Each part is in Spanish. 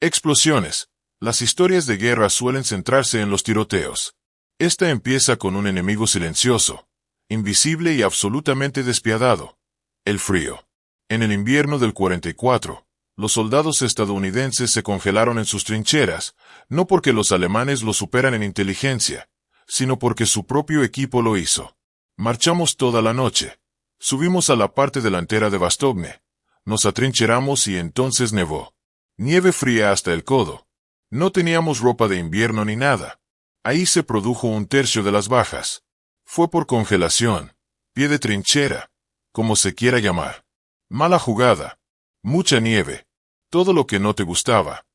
Explosiones. Las historias de guerra suelen centrarse en los tiroteos. Esta empieza con un enemigo silencioso, invisible y absolutamente despiadado: el frío. En el invierno del 44, los soldados estadounidenses se congelaron en sus trincheras, no porque los alemanes lo superan en inteligencia, sino porque su propio equipo lo hizo. Marchamos toda la noche. Subimos a la parte delantera de Bastogne. Nos atrincheramos y entonces nevó. Nieve fría hasta el codo. No teníamos ropa de invierno ni nada. Ahí se produjo un tercio de las bajas. Fue por congelación, pie de trinchera, como se quiera llamar. Mala jugada. Mucha nieve. Todo lo que no te gustaba.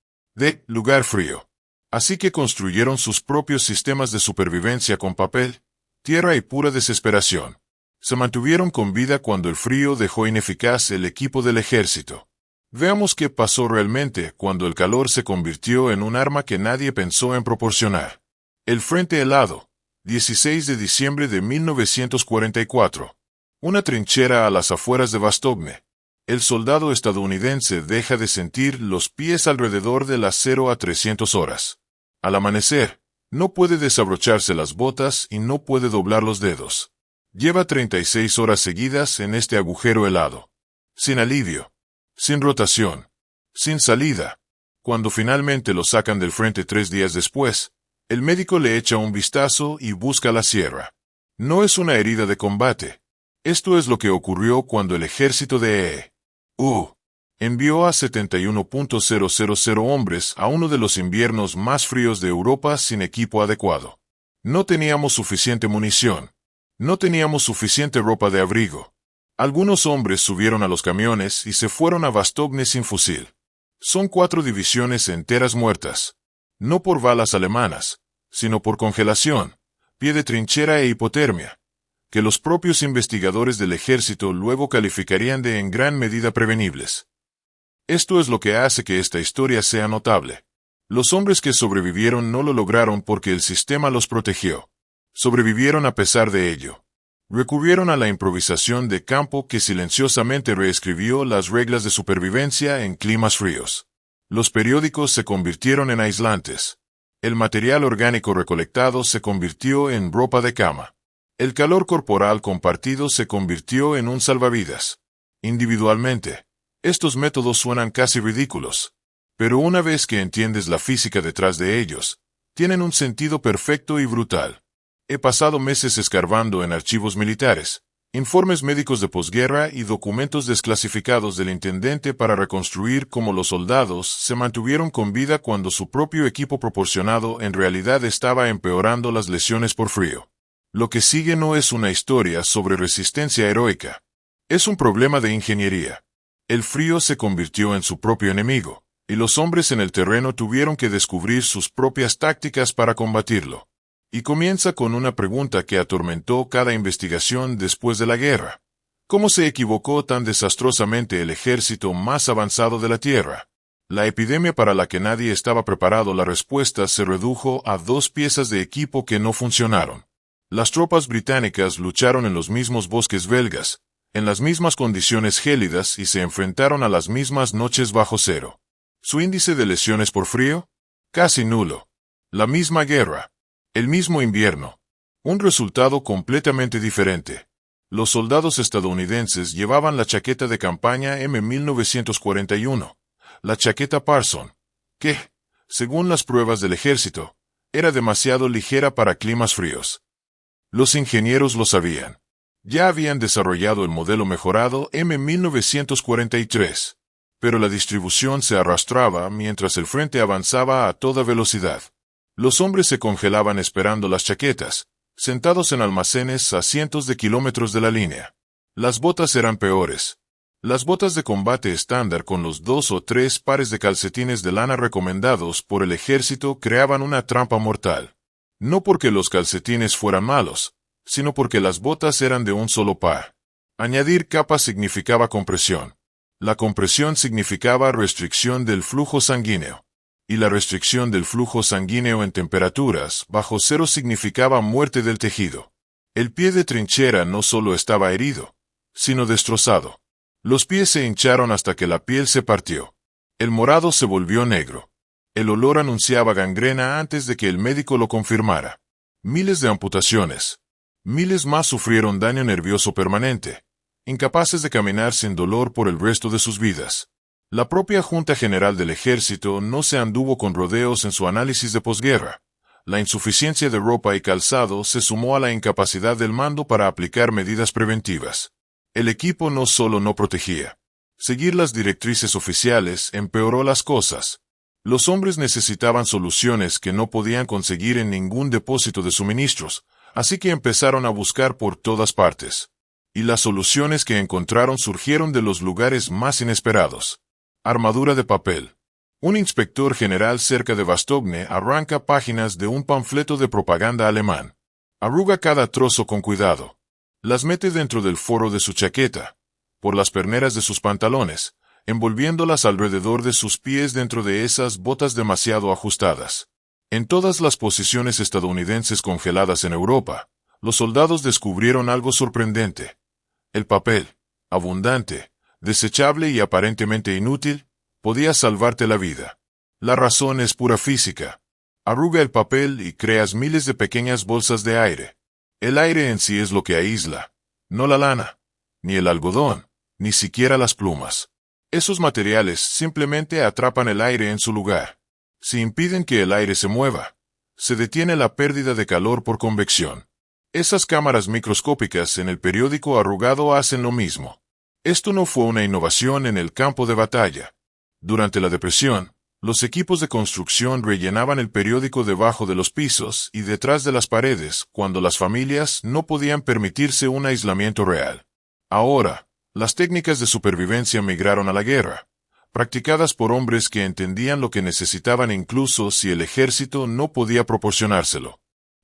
Lugar frío. Así que construyeron sus propios sistemas de supervivencia con papel, tierra y pura desesperación. Se mantuvieron con vida cuando el frío dejó ineficaz el equipo del ejército. Veamos qué pasó realmente cuando el calor se convirtió en un arma que nadie pensó en proporcionar. El frente helado, 16 de diciembre de 1944. Una trinchera a las afueras de Bastogne. El soldado estadounidense deja de sentir los pies alrededor de las 0 a 300 horas. Al amanecer, no puede desabrocharse las botas y no puede doblar los dedos. Lleva 36 horas seguidas en este agujero helado. Sin alivio. Sin rotación. Sin salida. Cuando finalmente lo sacan del frente 3 días después, el médico le echa un vistazo y busca la sierra. No es una herida de combate. Esto es lo que ocurrió cuando el ejército de envió a 71.000 hombres a uno de los inviernos más fríos de Europa sin equipo adecuado. No teníamos suficiente munición. No teníamos suficiente ropa de abrigo. Algunos hombres subieron a los camiones y se fueron a Bastogne sin fusil. Son 4 divisiones enteras muertas. No por balas alemanas, sino por congelación, pie de trinchera e hipotermia, que los propios investigadores del ejército luego calificarían de en gran medida prevenibles. Esto es lo que hace que esta historia sea notable. Los hombres que sobrevivieron no lo lograron porque el sistema los protegió. Sobrevivieron a pesar de ello. Recurrieron a la improvisación de campo que silenciosamente reescribió las reglas de supervivencia en climas fríos. Los periódicos se convirtieron en aislantes. El material orgánico recolectado se convirtió en ropa de cama. El calor corporal compartido se convirtió en un salvavidas. Individualmente, estos métodos suenan casi ridículos, pero una vez que entiendes la física detrás de ellos, tienen un sentido perfecto y brutal. He pasado meses escarbando en archivos militares, informes médicos de posguerra y documentos desclasificados del intendente para reconstruir cómo los soldados se mantuvieron con vida cuando su propio equipo proporcionado en realidad estaba empeorando las lesiones por frío. Lo que sigue no es una historia sobre resistencia heroica. Es un problema de ingeniería. El frío se convirtió en su propio enemigo, y los hombres en el terreno tuvieron que descubrir sus propias tácticas para combatirlo. Y comienza con una pregunta que atormentó cada investigación después de la guerra. ¿Cómo se equivocó tan desastrosamente el ejército más avanzado de la Tierra? La epidemia para la que nadie estaba preparado. La respuesta se redujo a 2 piezas de equipo que no funcionaron. Las tropas británicas lucharon en los mismos bosques belgas, en las mismas condiciones gélidas y se enfrentaron a las mismas noches bajo cero. ¿Su índice de lesiones por frío? Casi nulo. La misma guerra. El mismo invierno. Un resultado completamente diferente. Los soldados estadounidenses llevaban la chaqueta de campaña M1941, la chaqueta Parson, que, según las pruebas del ejército, era demasiado ligera para climas fríos. Los ingenieros lo sabían. Ya habían desarrollado el modelo mejorado M1943, pero la distribución se arrastraba mientras el frente avanzaba a toda velocidad. Los hombres se congelaban esperando las chaquetas, sentados en almacenes a cientos de kilómetros de la línea. Las botas eran peores. Las botas de combate estándar con los 2 o 3 pares de calcetines de lana recomendados por el ejército creaban una trampa mortal. No porque los calcetines fueran malos, sino porque las botas eran de un solo par. Añadir capas significaba compresión. La compresión significaba restricción del flujo sanguíneo. Y la restricción del flujo sanguíneo en temperaturas bajo cero significaba muerte del tejido. El pie de trinchera no solo estaba herido, sino destrozado. Los pies se hincharon hasta que la piel se partió. El morado se volvió negro. El olor anunciaba gangrena antes de que el médico lo confirmara. Miles de amputaciones. Miles más sufrieron daño nervioso permanente, incapaces de caminar sin dolor por el resto de sus vidas. La propia Junta General del Ejército no se anduvo con rodeos en su análisis de posguerra. La insuficiencia de ropa y calzado se sumó a la incapacidad del mando para aplicar medidas preventivas. El equipo no solo no protegía. Seguir las directrices oficiales empeoró las cosas. Los hombres necesitaban soluciones que no podían conseguir en ningún depósito de suministros, así que empezaron a buscar por todas partes. Y las soluciones que encontraron surgieron de los lugares más inesperados. Armadura de papel. Un inspector general cerca de Bastogne arranca páginas de un panfleto de propaganda alemán. Arruga cada trozo con cuidado. Las mete dentro del forro de su chaqueta, por las perneras de sus pantalones, envolviéndolas alrededor de sus pies dentro de esas botas demasiado ajustadas. En todas las posiciones estadounidenses congeladas en Europa, los soldados descubrieron algo sorprendente. El papel, abundante, desechable y aparentemente inútil, podía salvarte la vida. La razón es pura física. Arruga el papel y creas miles de pequeñas bolsas de aire. El aire en sí es lo que aísla, no la lana, ni el algodón, ni siquiera las plumas. Esos materiales simplemente atrapan el aire en su lugar. Si impiden que el aire se mueva, se detiene la pérdida de calor por convección. Esas cámaras microscópicas en el periódico arrugado hacen lo mismo. Esto no fue una innovación en el campo de batalla. Durante la Depresión, los equipos de construcción rellenaban el periódico debajo de los pisos y detrás de las paredes cuando las familias no podían permitirse un aislamiento real. Ahora, las técnicas de supervivencia migraron a la guerra, practicadas por hombres que entendían lo que necesitaban incluso si el ejército no podía proporcionárselo.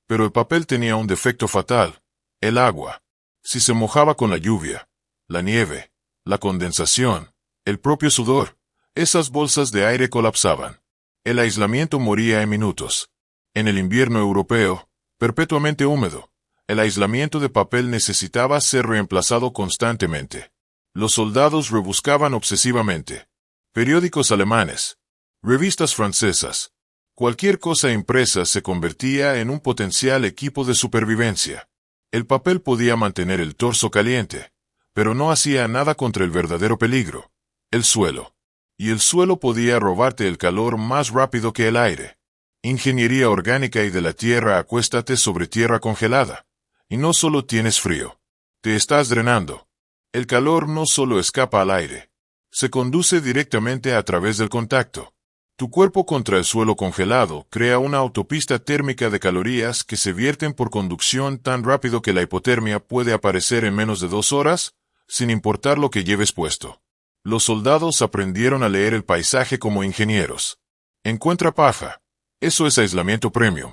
Pero el papel tenía un defecto fatal: el agua. Si se mojaba con la lluvia, la nieve, la condensación, el propio sudor, esas bolsas de aire colapsaban. El aislamiento moría en minutos. En el invierno europeo, perpetuamente húmedo, el aislamiento de papel necesitaba ser reemplazado constantemente. Los soldados rebuscaban obsesivamente. Periódicos alemanes, revistas francesas, cualquier cosa impresa se convertía en un potencial equipo de supervivencia. El papel podía mantener el torso caliente, pero no hacía nada contra el verdadero peligro: el suelo. Y el suelo podía robarte el calor más rápido que el aire. Ingeniería orgánica y de la tierra. Acuéstate sobre tierra congelada. Y no solo tienes frío, te estás drenando. El calor no solo escapa al aire, se conduce directamente a través del contacto. Tu cuerpo contra el suelo congelado crea una autopista térmica de calorías que se vierten por conducción tan rápido que la hipotermia puede aparecer en menos de 2 horas, sin importar lo que lleves puesto. Los soldados aprendieron a leer el paisaje como ingenieros. Encuentra paja. Eso es aislamiento premium.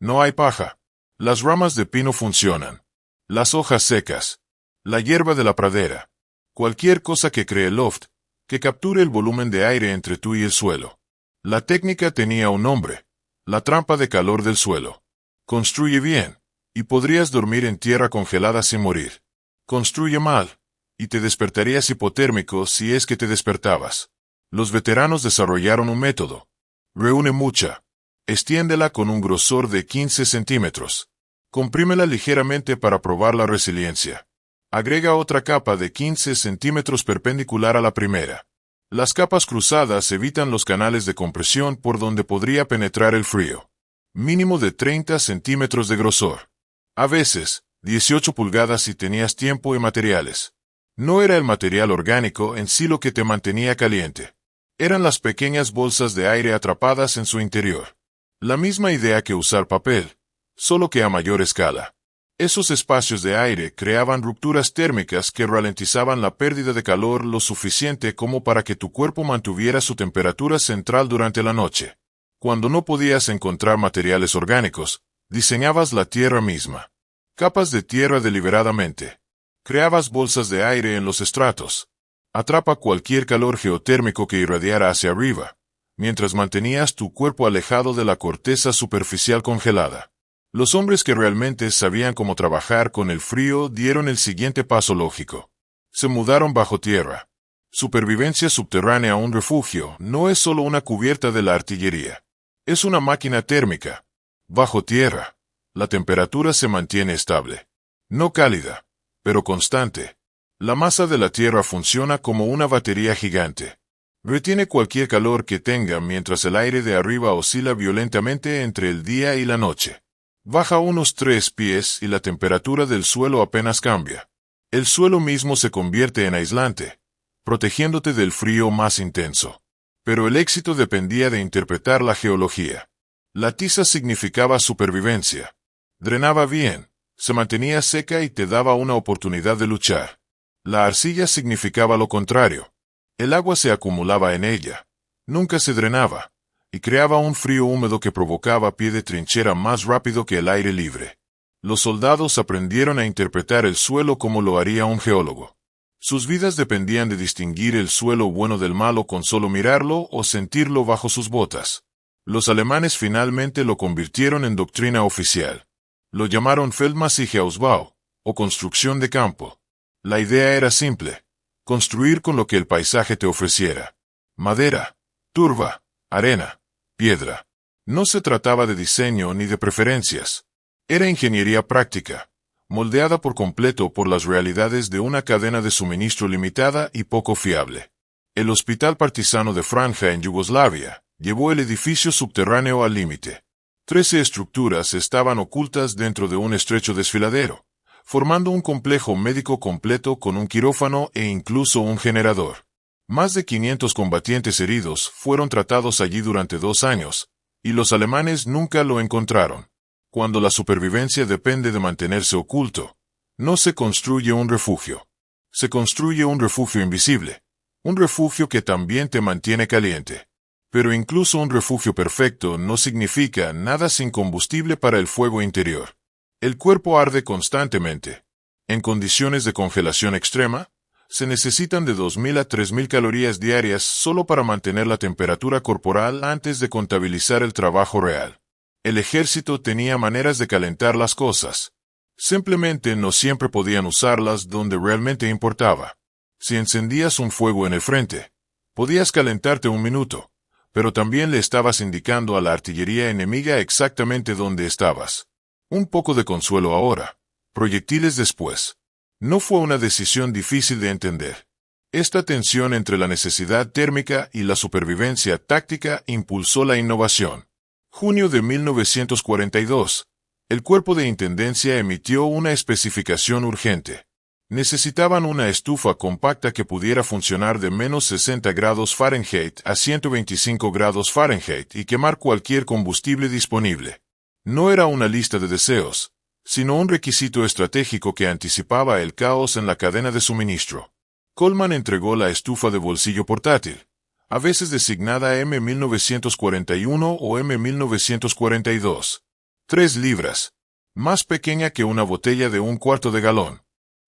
No hay paja. Las ramas de pino funcionan. Las hojas secas. La hierba de la pradera. Cualquier cosa que cree loft, que capture el volumen de aire entre tú y el suelo. La técnica tenía un nombre: la trampa de calor del suelo. Construye bien, y podrías dormir en tierra congelada sin morir. Construye mal, y te despertarías hipotérmico si es que te despertabas. Los veteranos desarrollaron un método. Reúne mucha. Extiéndela con un grosor de 15 centímetros. Comprímela ligeramente para probar la resiliencia. Agrega otra capa de 15 centímetros perpendicular a la primera. Las capas cruzadas evitan los canales de compresión por donde podría penetrar el frío. Mínimo de 30 centímetros de grosor. A veces, 18 pulgadas si tenías tiempo y materiales. No era el material orgánico en sí lo que te mantenía caliente. Eran las pequeñas bolsas de aire atrapadas en su interior. La misma idea que usar papel, solo que a mayor escala. Esos espacios de aire creaban rupturas térmicas que ralentizaban la pérdida de calor lo suficiente como para que tu cuerpo mantuviera su temperatura central durante la noche. Cuando no podías encontrar materiales orgánicos, diseñabas la tierra misma. Capas de tierra deliberadamente. Creabas bolsas de aire en los estratos. Atrapa cualquier calor geotérmico que irradiara hacia arriba, mientras mantenías tu cuerpo alejado de la corteza superficial congelada. Los hombres que realmente sabían cómo trabajar con el frío dieron el siguiente paso lógico. Se mudaron bajo tierra. Supervivencia subterránea. Un refugio no es solo una cubierta de la artillería. Es una máquina térmica. Bajo tierra, la temperatura se mantiene estable. No cálida, pero constante. La masa de la Tierra funciona como una batería gigante. Retiene cualquier calor que tenga mientras el aire de arriba oscila violentamente entre el día y la noche. Baja unos 3 pies y la temperatura del suelo apenas cambia. El suelo mismo se convierte en aislante, protegiéndote del frío más intenso. Pero el éxito dependía de interpretar la geología. La tiza significaba supervivencia. Drenaba bien, se mantenía seca y te daba una oportunidad de luchar. La arcilla significaba lo contrario. El agua se acumulaba en ella, nunca se drenaba, y creaba un frío húmedo que provocaba pie de trinchera más rápido que el aire libre. Los soldados aprendieron a interpretar el suelo como lo haría un geólogo. Sus vidas dependían de distinguir el suelo bueno del malo con solo mirarlo o sentirlo bajo sus botas. Los alemanes finalmente lo convirtieron en doctrina oficial. Lo llamaron Feldmaschigkeausbau, o construcción de campo. La idea era simple: construir con lo que el paisaje te ofreciera. Madera, turba, arena, piedra. No se trataba de diseño ni de preferencias. Era ingeniería práctica, moldeada por completo por las realidades de una cadena de suministro limitada y poco fiable. El Hospital Partisano de Franja en Yugoslavia llevó el edificio subterráneo al límite. 13 estructuras estaban ocultas dentro de un estrecho desfiladero, formando un complejo médico completo con un quirófano e incluso un generador. Más de 500 combatientes heridos fueron tratados allí durante 2 años, y los alemanes nunca lo encontraron. Cuando la supervivencia depende de mantenerse oculto, no se construye un refugio. Se construye un refugio invisible, un refugio que también te mantiene caliente. Pero incluso un refugio perfecto no significa nada sin combustible para el fuego interior. El cuerpo arde constantemente. En condiciones de congelación extrema, se necesitan de 2.000 a 3.000 calorías diarias solo para mantener la temperatura corporal antes de contabilizar el trabajo real. El ejército tenía maneras de calentar las cosas. Simplemente no siempre podían usarlas donde realmente importaba. Si encendías un fuego en el frente, podías calentarte un minuto, pero también le estabas indicando a la artillería enemiga exactamente dónde estabas. Un poco de consuelo ahora, proyectiles después. No fue una decisión difícil de entender. Esta tensión entre la necesidad térmica y la supervivencia táctica impulsó la innovación. Junio de 1942, el cuerpo de intendencia emitió una especificación urgente. Necesitaban una estufa compacta que pudiera funcionar de menos 60 grados Fahrenheit a 125 grados Fahrenheit y quemar cualquier combustible disponible. No era una lista de deseos, sino un requisito estratégico que anticipaba el caos en la cadena de suministro. Coleman entregó la estufa de bolsillo portátil, a veces designada M1941 o M1942. 3 libras, más pequeña que una botella de 1/4 de galón.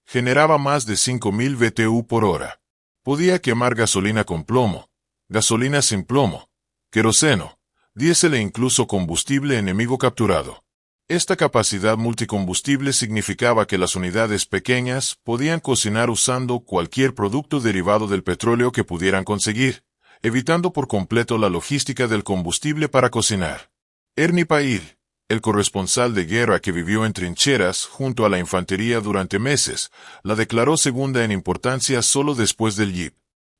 Generaba más de 5.000 BTU por hora. Podía quemar gasolina con plomo, gasolina sin plomo, queroseno, diésel e incluso combustible enemigo capturado. Esta capacidad multicombustible significaba que las unidades pequeñas podían cocinar usando cualquier producto derivado del petróleo que pudieran conseguir, evitando por completo la logística del combustible para cocinar. Ernie Pail, el corresponsal de guerra que vivió en trincheras junto a la infantería durante meses, la declaró segunda en importancia solo después del Jeep.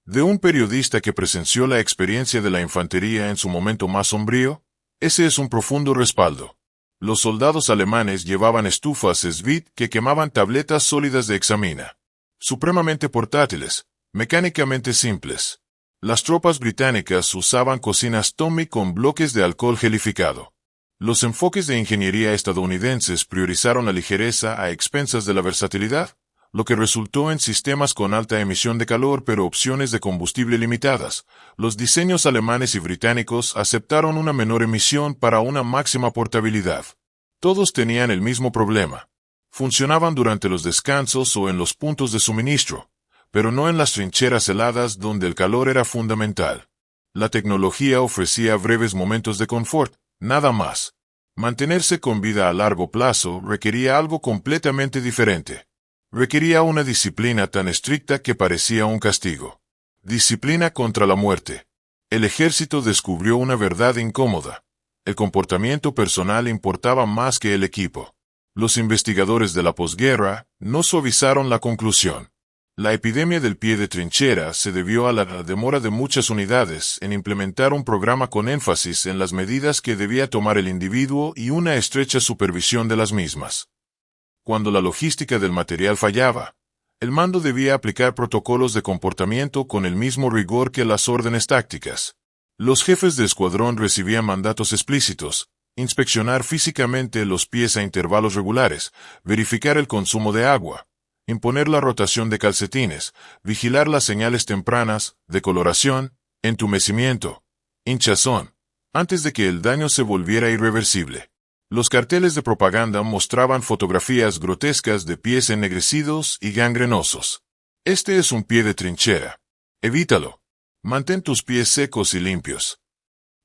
De un periodista que presenció la experiencia de la infantería en su momento más sombrío, ese es un profundo respaldo. Los soldados alemanes llevaban estufas Svit que quemaban tabletas sólidas de hexamina. Supremamente portátiles, mecánicamente simples. Las tropas británicas usaban cocinas Tommy con bloques de alcohol gelificado. Los enfoques de ingeniería estadounidenses priorizaron la ligereza a expensas de la versatilidad, lo que resultó en sistemas con alta emisión de calor pero opciones de combustible limitadas. Los diseños alemanes y británicos aceptaron una menor emisión para una máxima portabilidad. Todos tenían el mismo problema. Funcionaban durante los descansos o en los puntos de suministro, pero no en las trincheras heladas donde el calor era fundamental. La tecnología ofrecía breves momentos de confort, nada más. Mantenerse con vida a largo plazo requería algo completamente diferente. Requería una disciplina tan estricta que parecía un castigo. Disciplina contra la muerte. El ejército descubrió una verdad incómoda. El comportamiento personal importaba más que el equipo. Los investigadores de la posguerra no suavizaron la conclusión. La epidemia del pie de trinchera se debió a la demora de muchas unidades en implementar un programa con énfasis en las medidas que debía tomar el individuo y una estrecha supervisión de las mismas. Cuando la logística del material fallaba, el mando debía aplicar protocolos de comportamiento con el mismo rigor que las órdenes tácticas. Los jefes de escuadrón recibían mandatos explícitos: inspeccionar físicamente los pies a intervalos regulares, verificar el consumo de agua, imponer la rotación de calcetines, vigilar las señales tempranas, decoloración, entumecimiento, hinchazón, antes de que el daño se volviera irreversible. Los carteles de propaganda mostraban fotografías grotescas de pies ennegrecidos y gangrenosos. Este es un pie de trinchera. Evítalo. Mantén tus pies secos y limpios.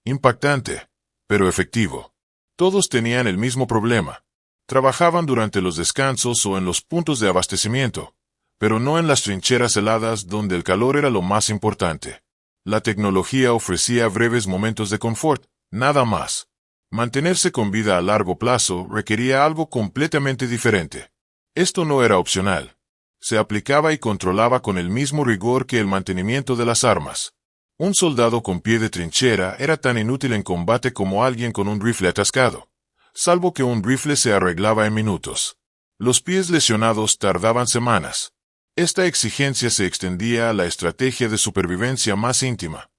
Impactante, pero efectivo. Todos tenían el mismo problema. Trabajaban durante los descansos o en los puntos de abastecimiento, pero no en las trincheras heladas donde el calor era lo más importante. La tecnología ofrecía breves momentos de confort, nada más. Mantenerse con vida a largo plazo requería algo completamente diferente. Esto no era opcional. Se aplicaba y controlaba con el mismo rigor que el mantenimiento de las armas. Un soldado con pie de trinchera era tan inútil en combate como alguien con un rifle atascado, salvo que un rifle se arreglaba en minutos. Los pies lesionados tardaban semanas. Esta exigencia se extendía a la estrategia de supervivencia más íntima: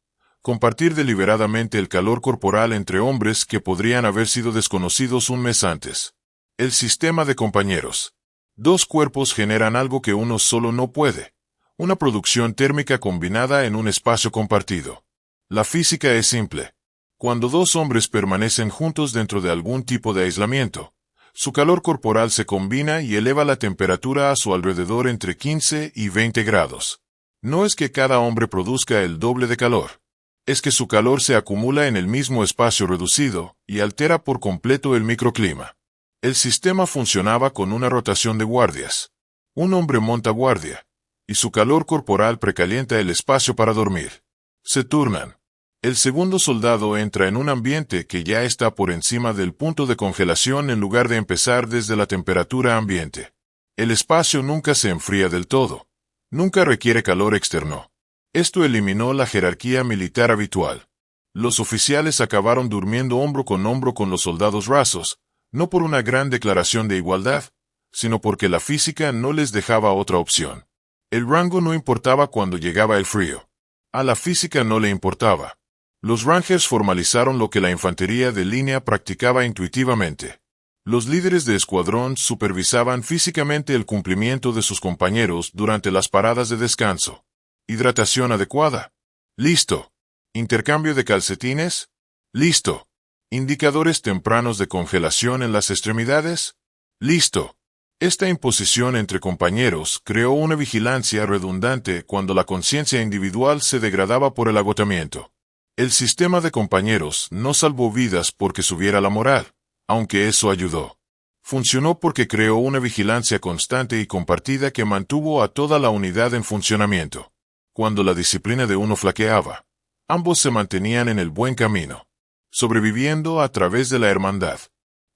compartir deliberadamente el calor corporal entre hombres que podrían haber sido desconocidos un mes antes. El sistema de compañeros. Dos cuerpos generan algo que uno solo no puede: una producción térmica combinada en un espacio compartido. La física es simple. Cuando dos hombres permanecen juntos dentro de algún tipo de aislamiento, su calor corporal se combina y eleva la temperatura a su alrededor entre 15 y 20 grados. No es que cada hombre produzca el doble de calor. Es que su calor se acumula en el mismo espacio reducido y altera por completo el microclima. El sistema funcionaba con una rotación de guardias. Un hombre monta guardia, y su calor corporal precalienta el espacio para dormir. Se turnan. El segundo soldado entra en un ambiente que ya está por encima del punto de congelación en lugar de empezar desde la temperatura ambiente. El espacio nunca se enfría del todo. Nunca requiere calor externo. Esto eliminó la jerarquía militar habitual. Los oficiales acabaron durmiendo hombro con los soldados rasos, no por una gran declaración de igualdad, sino porque la física no les dejaba otra opción. El rango no importaba cuando llegaba el frío. A la física no le importaba. Los Rangers formalizaron lo que la infantería de línea practicaba intuitivamente. Los líderes de escuadrón supervisaban físicamente el cumplimiento de sus compañeros durante las paradas de descanso. Hidratación adecuada. Listo. Intercambio de calcetines. Listo. Indicadores tempranos de congelación en las extremidades. Listo. Esta imposición entre compañeros creó una vigilancia redundante cuando la conciencia individual se degradaba por el agotamiento. El sistema de compañeros no salvó vidas porque subiera la moral, aunque eso ayudó. Funcionó porque creó una vigilancia constante y compartida que mantuvo a toda la unidad en funcionamiento. Cuando la disciplina de uno flaqueaba, ambos se mantenían en el buen camino, sobreviviendo a través de la hermandad.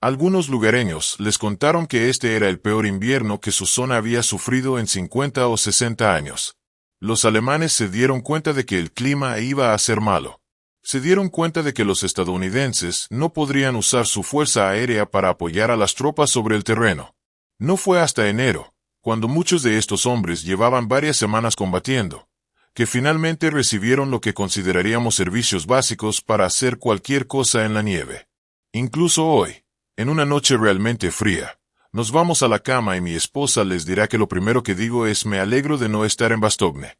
Algunos lugareños les contaron que este era el peor invierno que su zona había sufrido en 50 o 60 años. Los alemanes se dieron cuenta de que el clima iba a ser malo. Se dieron cuenta de que los estadounidenses no podrían usar su fuerza aérea para apoyar a las tropas sobre el terreno. No fue hasta enero, cuando muchos de estos hombres llevaban varias semanas combatiendo, que finalmente recibieron lo que consideraríamos servicios básicos para hacer cualquier cosa en la nieve. Incluso hoy, en una noche realmente fría, nos vamos a la cama y mi esposa les dirá que lo primero que digo es: me alegro de no estar en Bastogne.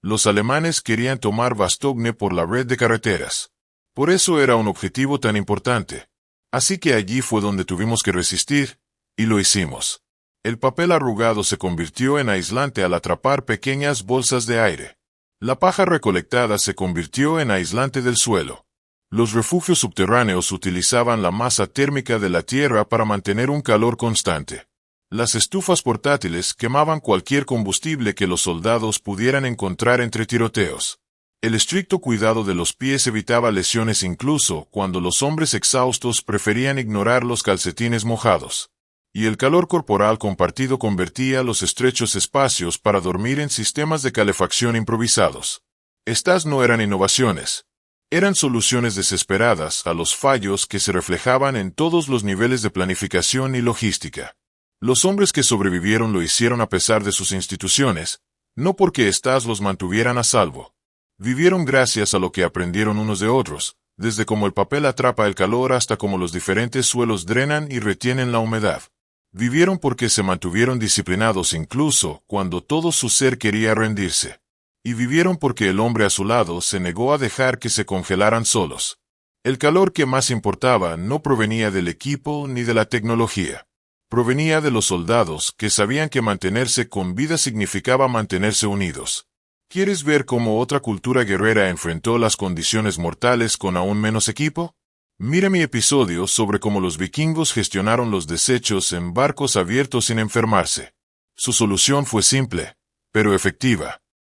Los alemanes querían tomar Bastogne por la red de carreteras. Por eso era un objetivo tan importante. Así que allí fue donde tuvimos que resistir, y lo hicimos. El papel arrugado se convirtió en aislante al atrapar pequeñas bolsas de aire. La paja recolectada se convirtió en aislante del suelo. Los refugios subterráneos utilizaban la masa térmica de la tierra para mantener un calor constante. Las estufas portátiles quemaban cualquier combustible que los soldados pudieran encontrar entre tiroteos. El estricto cuidado de los pies evitaba lesiones incluso cuando los hombres exhaustos preferían ignorar los calcetines mojados. Y el calor corporal compartido convertía los estrechos espacios para dormir en sistemas de calefacción improvisados. Estas no eran innovaciones. Eran soluciones desesperadas a los fallos que se reflejaban en todos los niveles de planificación y logística. Los hombres que sobrevivieron lo hicieron a pesar de sus instituciones, no porque éstas los mantuvieran a salvo. Vivieron gracias a lo que aprendieron unos de otros, desde cómo el papel atrapa el calor hasta cómo los diferentes suelos drenan y retienen la humedad. Vivieron porque se mantuvieron disciplinados incluso cuando todo su ser quería rendirse. Y vivieron porque el hombre a su lado se negó a dejar que se congelaran solos. El calor que más importaba no provenía del equipo ni de la tecnología. Provenía de los soldados que sabían que mantenerse con vida significaba mantenerse unidos. ¿Quieres ver cómo otra cultura guerrera enfrentó las condiciones mortales con aún menos equipo? Mira mi episodio sobre cómo los vikingos gestionaron los desechos en barcos abiertos sin enfermarse. Su solución fue simple, pero efectiva.